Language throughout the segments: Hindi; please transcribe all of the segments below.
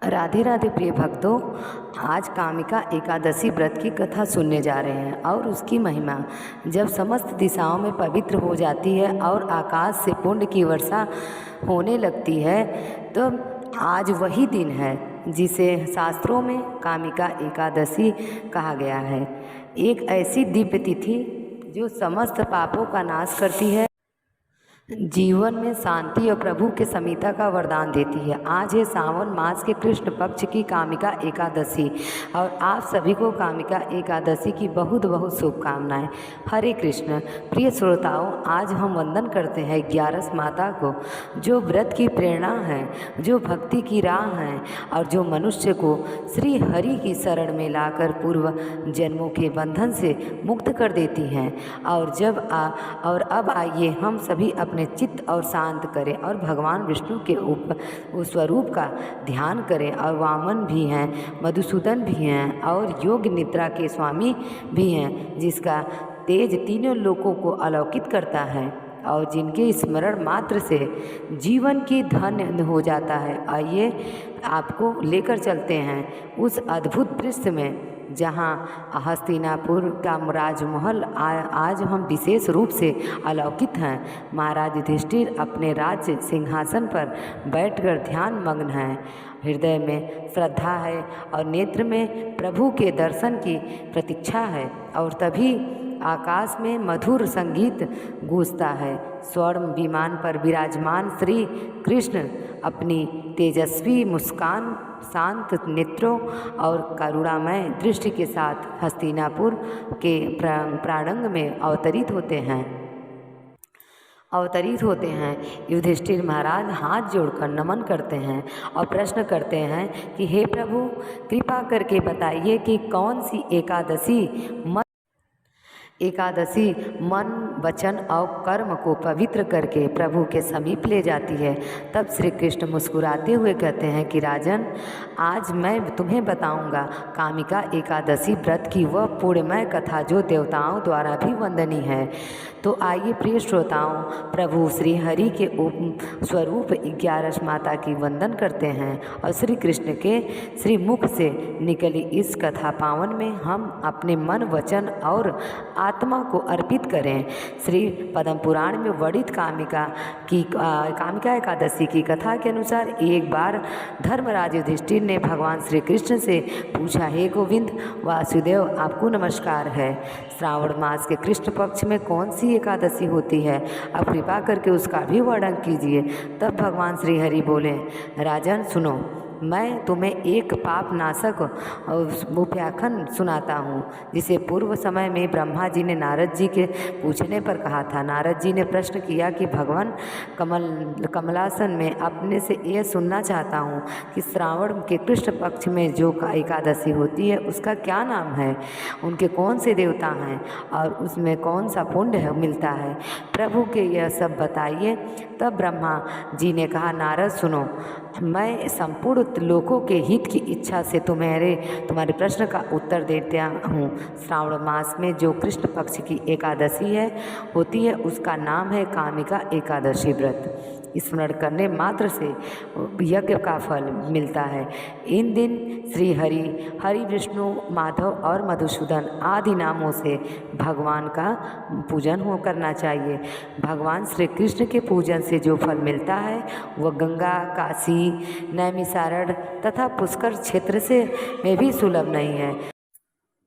राधे राधे प्रिय भक्तों, आज कामिका एकादशी व्रत की कथा सुनने जा रहे हैं और उसकी महिमा जब समस्त दिशाओं में पवित्र हो जाती है और आकाश से पुण्य की वर्षा होने लगती है, तो आज वही दिन है जिसे शास्त्रों में कामिका एकादशी कहा गया है। एक ऐसी दिव्य तिथि जो समस्त पापों का नाश करती है, जीवन में शांति और प्रभु के समीपता का वरदान देती है। आज है सावन मास के कृष्ण पक्ष की कामिका एकादशी और आप सभी को कामिका एकादशी की बहुत बहुत शुभकामनाएं। हरे कृष्ण। प्रिय श्रोताओं, आज हम वंदन करते हैं 11 माता को, जो व्रत की प्रेरणा है, जो भक्ति की राह है और जो मनुष्य को श्री हरि की शरण में लाकर पूर्व जन्मों के बंधन से मुक्त कर देती हैं। और अब आइए हम सभी अपने चित्त और शांत करें और भगवान विष्णु के उस स्वरूप का ध्यान करें। और वामन भी हैं, मधुसूदन भी हैं और योग निद्रा के स्वामी भी हैं, जिसका तेज तीनों लोकों को अलौकित करता है और जिनके स्मरण मात्र से जीवन की धन्य हो जाता है। आइए आपको लेकर चलते हैं उस अद्भुत दृश्य में जहाँ हस्तिनापुर का राजमहल आज हम विशेष रूप से अलौकित हैं। महाराज युधिष्ठिर अपने राज्य सिंहासन पर बैठकर ध्यान मग्न हैं। हृदय में श्रद्धा है और नेत्र में प्रभु के दर्शन की प्रतीक्षा है। और तभी आकाश में मधुर संगीत गूंजता है। स्वर्ण विमान पर विराजमान श्री कृष्ण अपनी तेजस्वी मुस्कान, शांत नेत्रों और करुणामय दृष्टि के साथ हस्तिनापुर के प्रांगण में अवतरित होते हैं। युधिष्ठिर महाराज हाथ जोड़कर नमन करते हैं और प्रश्न करते हैं कि हे प्रभु, कृपा करके बताइए कि कौन सी एकादशी मन, वचन और कर्म को पवित्र करके प्रभु के समीप ले जाती है। तब श्री कृष्ण मुस्कुराते हुए कहते हैं कि राजन, आज मैं तुम्हें बताऊंगा कामिका एकादशी व्रत की वह पुण्यमय कथा जो देवताओं द्वारा भी वंदनीय है। तो आइए प्रिय श्रोताओं, प्रभु श्री हरि के स्वरूप 11 माता की वंदन करते हैं और श्री कृष्ण के श्री मुख से निकली इस कथा पावन में हम अपने मन, वचन और आत्मा को अर्पित करें। श्री पद्म पुराण में वर्णित कामिका एकादशी की कथा के अनुसार एक बार धर्मराज युधिष्ठिर ने भगवान श्री कृष्ण से पूछा, हे गोविंद वासुदेव, आपको नमस्कार है। श्रावण मास के कृष्ण पक्ष में कौन सी एकादशी होती है? अब कृपा करके उसका भी वर्णन कीजिए। तब भगवान श्री हरि बोले, राजन सुनो, मैं तुम्हें एक पाप नाशक उपाख्यान सुनाता हूँ, जिसे पूर्व समय में ब्रह्मा जी ने नारद जी के पूछने पर कहा था। नारद जी ने प्रश्न किया कि भगवान कमलासन में अपने से यह सुनना चाहता हूँ कि श्रावण के कृष्ण पक्ष में जो एकादशी होती है उसका क्या नाम है, उनके कौन से देवता हैं और उसमें कौन सा पुण्य मिलता है, प्रभु के यह सब बताइए। तब ब्रह्मा जी ने कहा, नारद सुनो, मैं संपूर्ण लोकों के हित की इच्छा से तुम्हारे प्रश्न का उत्तर देता हूँ। श्रावण मास में जो कृष्ण पक्ष की एकादशी होती है उसका नाम है कामिका एकादशी व्रत। स्मरण करने मात्र से यज्ञ का फल मिलता है। इन दिन श्री हरि, विष्णु, माधव और मधुसूदन आदि नामों से भगवान का पूजन करना चाहिए। भगवान श्री कृष्ण के पूजन से जो फल मिलता है वह गंगा, काशी, नैमिसारण तथा पुष्कर क्षेत्र से में भी सुलभ नहीं है।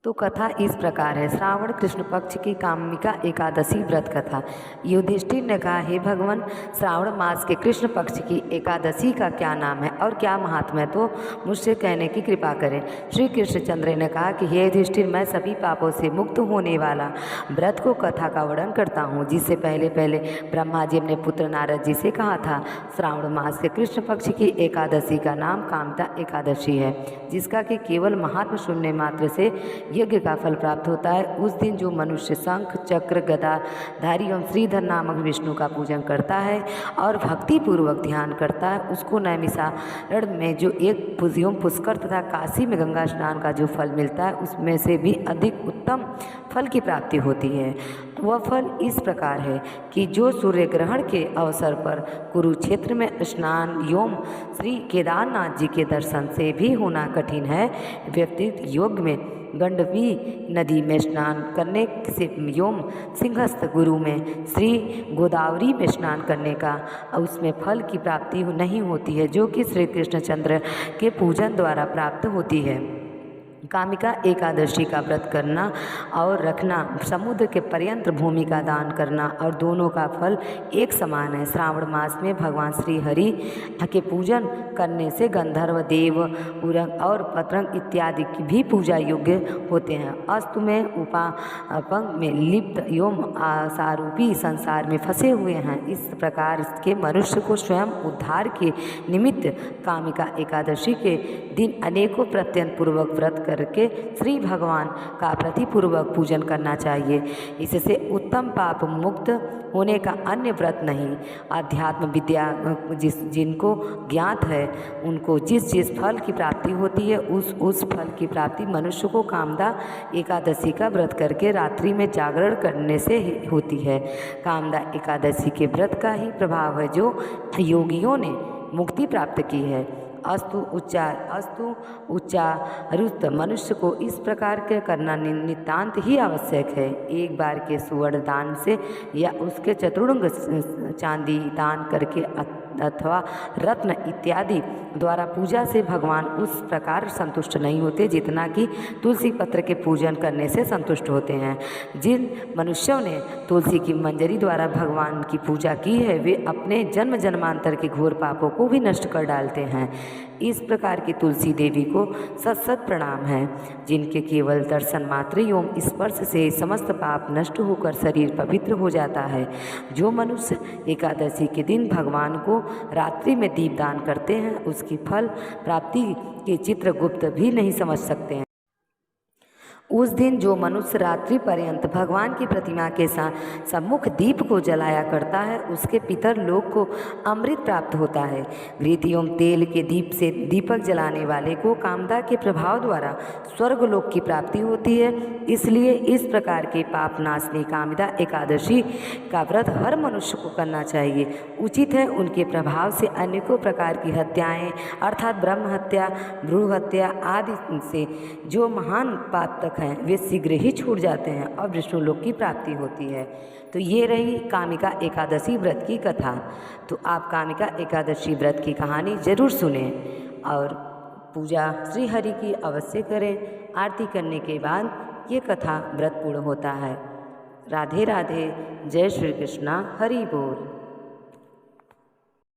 तो कथा इस प्रकार है। श्रावण कृष्ण पक्ष की कामिका एकादशी व्रत कथा। युधिष्ठिर ने कहा, हे भगवान, श्रावण मास के कृष्ण पक्ष की एकादशी का क्या नाम है और क्या महात्म्य है, तो मुझसे कहने की कृपा करें। श्री कृष्णचंद्र ने कहा कि हे युधिष्ठिर, मैं सभी पापों से मुक्त होने वाला व्रत को कथा का वर्णन करता हूँ, जिससे पहले ब्रह्मा जी अपने पुत्र नारद जी से कहा था। श्रावण मास के कृष्ण पक्ष की एकादशी का नाम कामिका एकादशी है, जिसका कि केवल महात्म सुनने मात्र से यज्ञ का फल प्राप्त होता है। उस दिन जो मनुष्य शंख चक्र गदा धारी एवं श्रीधर नामक विष्णु का पूजन करता है और भक्ति पूर्वक ध्यान करता है, उसको नैमिषारण्य में जो एक एवं पुष्कर तथा काशी में गंगा स्नान का जो फल मिलता है उसमें से भी अधिक उत्तम फल की प्राप्ति होती है। वह फल इस प्रकार है कि जो सूर्य ग्रहण के अवसर पर कुरुक्षेत्र में स्नान एवं श्री केदारनाथ जी के दर्शन से भी होना कठिन है, व्यक्ति योग में गंडवी नदी में स्नान करने से एवं सिंहस्थ गुरु में श्री गोदावरी में स्नान करने का उसमें फल की प्राप्ति नहीं होती है, जो कि श्री कृष्णचंद्र के पूजन द्वारा प्राप्त होती है। कामिका एकादशी का व्रत करना और रखना, समुद्र के पर्यंत भूमि का दान करना और दोनों का फल एक समान है। श्रावण मास में भगवान श्री हरि के पूजन करने से गंधर्व देव उरंग और पतंग इत्यादि की भी पूजा योग्य होते हैं। अस्तु में उपापंग में लिप्त एवं सारूपी संसार में फंसे हुए हैं। इस प्रकार के मनुष्य को स्वयं उद्धार के निमित्त कामिका एकादशी के दिन अनेकों प्रत्यंत पूर्वक व्रत करके श्री भगवान का प्रतिपूर्वक पूजन करना चाहिए। इससे उत्तम पाप मुक्त होने का अन्य व्रत नहीं। अध्यात्म विद्या जिनको ज्ञात है उनको जिस फल की प्राप्ति होती है उस फल की प्राप्ति मनुष्य को कामदा एकादशी का व्रत करके रात्रि में जागरण करने से ही होती है। कामदा एकादशी के व्रत का ही प्रभाव है जो योगियों ने मुक्ति प्राप्त की है। अस्तु उच्चारुत मनुष्य को इस प्रकार के करना नितांत ही आवश्यक है। एक बार के सुवर्ण दान से या उसके चतुर्ंग चांदी दान करके अथवा रत्न इत्यादि द्वारा पूजा से भगवान उस प्रकार संतुष्ट नहीं होते जितना कि तुलसी पत्र के पूजन करने से संतुष्ट होते हैं। जिन मनुष्यों ने तुलसी की मंजरी द्वारा भगवान की पूजा की है वे अपने जन्म जन्मांतर के घोर पापों को भी नष्ट कर डालते हैं। इस प्रकार की तुलसी देवी को सत प्रणाम है, जिनके केवल दर्शन मात्र एवं स्पर्श से समस्त पाप नष्ट होकर शरीर पवित्र हो जाता है। जो मनुष्य एकादशी के दिन भगवान को रात्रि में दीपदान करते हैं उसकी फल प्राप्ति के चित्रगुप्त भी नहीं समझ सकते हैं। उस दिन जो मनुष्य रात्रि पर्यंत भगवान की प्रतिमा के सम्मुख दीप को जलाया करता है उसके पितर लोक को अमृत प्राप्त होता है। घृत एवं तेल के दीप से दीपक जलाने वाले को कामदा के प्रभाव द्वारा स्वर्ग लोक की प्राप्ति होती है। इसलिए इस प्रकार के पाप नाशनी कामदा एकादशी का व्रत हर मनुष्य को करना चाहिए। उचित है उनके प्रभाव से अनेकों प्रकार की हत्याएं अर्थात ब्रह्म हत्या, भ्रू हत्या आदि से जो महान पाप तक हैं वे शीघ्र ही छूट जाते हैं और विष्णु लोक की प्राप्ति होती है। तो ये रही कामिका एकादशी व्रत की कथा। तो आप कामिका एकादशी व्रत की कहानी जरूर सुने और पूजा श्री हरि की अवश्य करें। आरती करने के बाद ये कथा व्रत पूर्ण होता है। राधे राधे। जय श्री कृष्णा। हरि बोल।